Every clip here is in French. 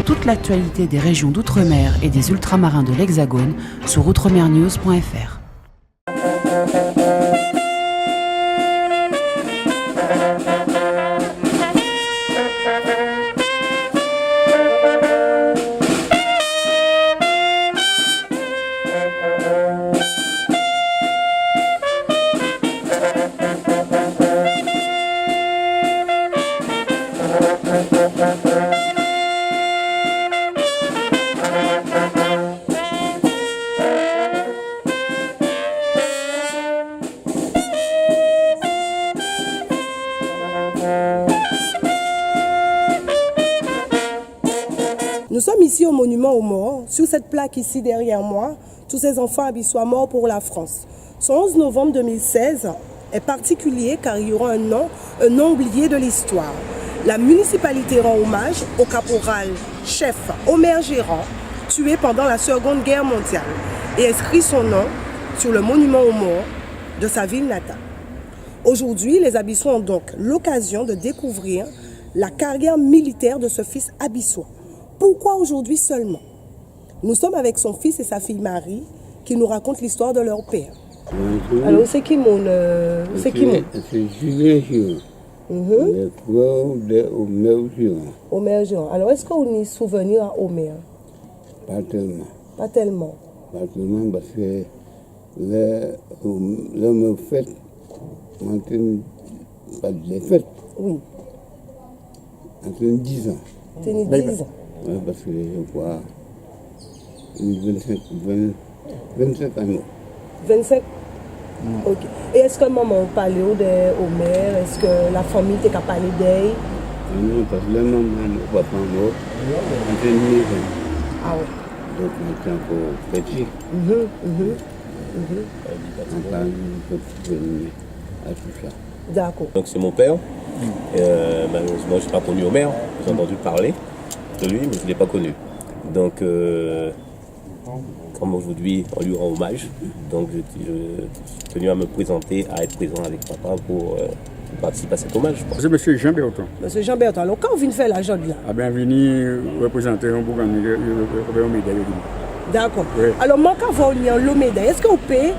toute l'actualité des régions d'outre-mer et des ultramarins de l'Hexagone sur outremernews.fr. Nous sommes ici au monument aux morts. Sur cette plaque ici derrière moi, tous ces enfants abyssois morts pour la France. Ce 11 novembre 2016 est particulier car il y aura un nom oublié de l'histoire. La municipalité rend hommage au caporal chef Omer Gérant, tué pendant la Seconde Guerre mondiale, et inscrit son nom sur le monument aux morts de sa ville natale. Aujourd'hui, les Abyssois ont donc l'occasion de découvrir la carrière militaire de ce fils abyssois. Pourquoi aujourd'hui seulement? Nous sommes avec son fils et sa fille Marie qui nous racontent l'histoire de leur père. Bonjour. Alors, c'est qui mon C'est Julien Giraud. Le frère de Omer Giraud. Omer Giraud. Alors, est-ce qu'on a souvenir à Omer? Pas tellement. Pas tellement. Pas tellement parce que l'homme fait, pas de les fêtes, Oui. entre 10 ans. Tu as 10 ans. Ouais, parce que je crois 25 ans. 25. Ok. Et est-ce que maman parlait de Omer? Est-ce que la famille t'a parlé d'elle? Non, parce que le nom de mon papa est mort, entre 9 ans. Ah ouais. Donc on était encore petit. On parle un peu plus à tout ça. D'accord. Donc c'est mon père. Malheureusement, je n'ai pas connu Omer. J'ai entendu parler de lui, mais je ne l'ai pas connu. Donc, comme aujourd'hui, on lui rend hommage, donc je suis tenu à me présenter, à être présent avec papa pour participer à cet hommage. C'est M. Jean Berton. Monsieur Jean Berton, alors quand vous venez faire la journée là? A bien venu représenter un boucan de médaille. D'accord. Oui. Alors, moi, quand vous avez le médaille, est-ce que vous pouvez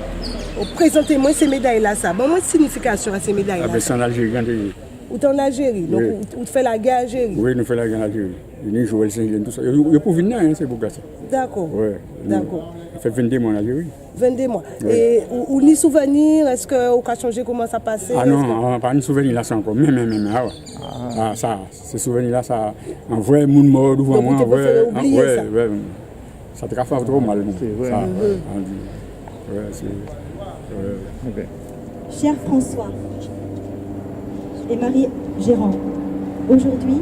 présenter-moi ces médailles-là, ça? Bon, moi, signification à ces médailles-là. Avec son Algérie. Ou t'es en Algérie, donc Oui. vous faites la guerre Algérie. Oui, nous faisons la guerre en Algérie. Nous jouons le Saint-Jean, tout ça. Il y a pour venir, c'est pour ça. D'accord. Oui. D'accord. Il fait 22 mois en Algérie. 22 mois. Oui. Et ou ni souvenir, est-ce que vous avez changé comment ça passait? Ah non, pas un souvenir là, ça encore. Mais, ah ouais. Ah, ça, ces souvenirs-là, ça, en vrai, mon mort, devant moi, en vrai. Oublier ça. Ouais, ça te fait trop mal. Ouais. Ça, on dit. Ouais, c'est. Ok. Cher François et Marie Gérant, aujourd'hui,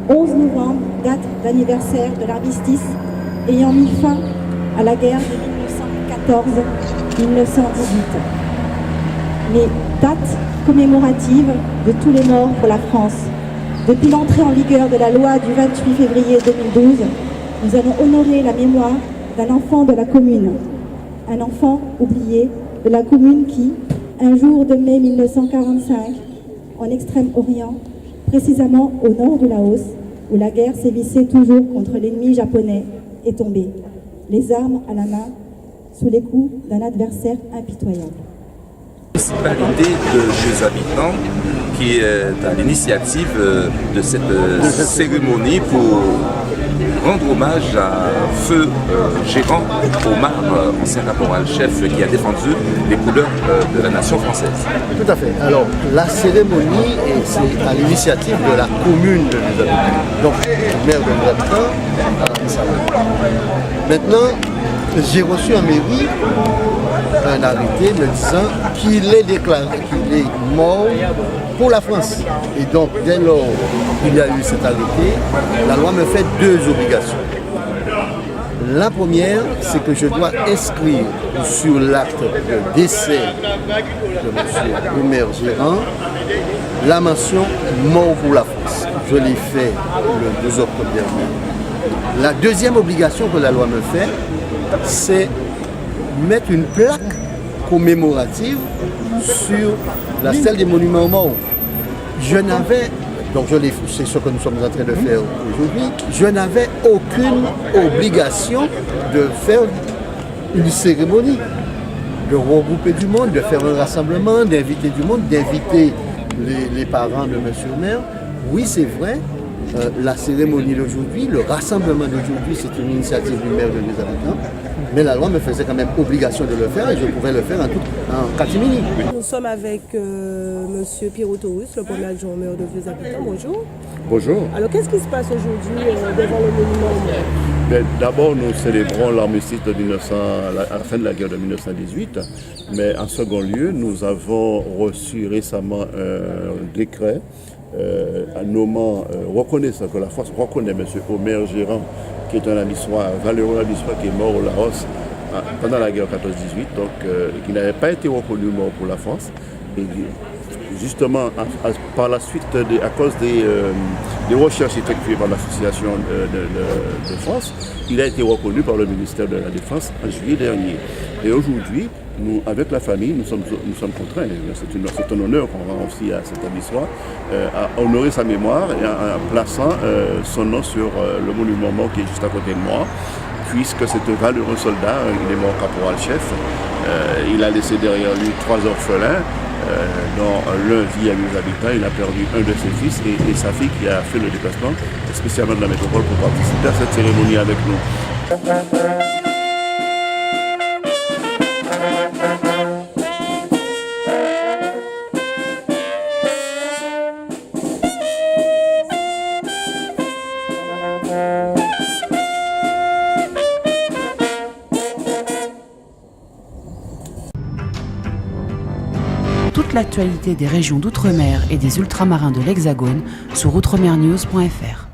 11 novembre, date d'anniversaire de l'armistice ayant mis fin à la guerre de 1914-1918. Mais date commémorative de tous les morts pour la France. Depuis l'entrée en vigueur de la loi du 28 février 2012, nous allons honorer la mémoire d'un enfant de la commune, un enfant oublié de la commune qui, un jour de mai 1945, en Extrême-Orient, précisément au nord du Laos, où la guerre sévissait toujours contre l'ennemi japonais, est tombé, les armes à la main, sous les coups d'un adversaire impitoyable. La municipalité de Deux Habitants qui est à l'initiative de cette cérémonie pour rendre hommage à Feu Gérant Omar, ancien caporal-chef qui a défendu les couleurs de la nation française. Tout à fait. Alors, la cérémonie, c'est à l'initiative de la commune de Deux Habitants. Donc, le maire de Deux Habitants a mis ça là. Maintenant, j'ai reçu en mairie un arrêté me disant qu'il est déclaré, qu'il est mort pour la France. Et donc, dès lors qu'il y a eu cet arrêté, la loi me fait deux obligations. La première, c'est que je dois inscrire sur l'acte de décès de M. Omer Gérant la mention « Mort pour la France ». Je l'ai fait le 2 octobre dernier. La deuxième obligation que la loi me fait, c'est mettre une plaque commémorative sur la stèle des monuments aux morts. Je n'avais Donc c'est ce que nous sommes en train de faire aujourd'hui. Je n'avais aucune obligation de faire une cérémonie, de regrouper du monde, de faire un rassemblement, d'inviter du monde, d'inviter les parents de M. le maire. Oui, c'est vrai, la cérémonie d'aujourd'hui, le rassemblement d'aujourd'hui, c'est une initiative du maire de Les Habitants, mais la loi me faisait quand même obligation de le faire et je pouvais le faire en catimini. Nous sommes avec M. Pierrot Taurus, le premier adjoint au maire de Les Habitants. Bonjour. Bonjour. Alors, qu'est-ce qui se passe aujourd'hui devant le monument au maire? D'abord, nous célébrons l'armistice de à la fin de la guerre de 1918, mais en second lieu, nous avons reçu récemment un décret nommant, reconnaissant que la France reconnaît M. Omer Gérant, qui est un amissoir, valeureux amissoir qui est mort au Laos pendant la guerre 14-18, donc qui n'avait pas été reconnu mort pour la France. Et justement, par la suite, à cause des recherches effectuées par l'association de France, il a été reconnu par le ministère de la Défense en juillet dernier. Et aujourd'hui, nous, avec la famille, nous sommes contraints, c'est un honneur qu'on rend aussi à cet amissoir, à honorer sa mémoire et en plaçant son nom sur le monument mort qui est juste à côté de moi, puisque c'est un valeureux soldat, il est mort caporal-chef, il a laissé derrière lui 3 orphelins, dont l'un vit à Les Habitants, il a perdu un de ses fils et sa fille qui a fait le déplacement spécialement de la métropole pour participer à cette cérémonie avec nous. Toute l'actualité des régions d'outre-mer et des ultramarins de l'Hexagone sur outremernews.fr.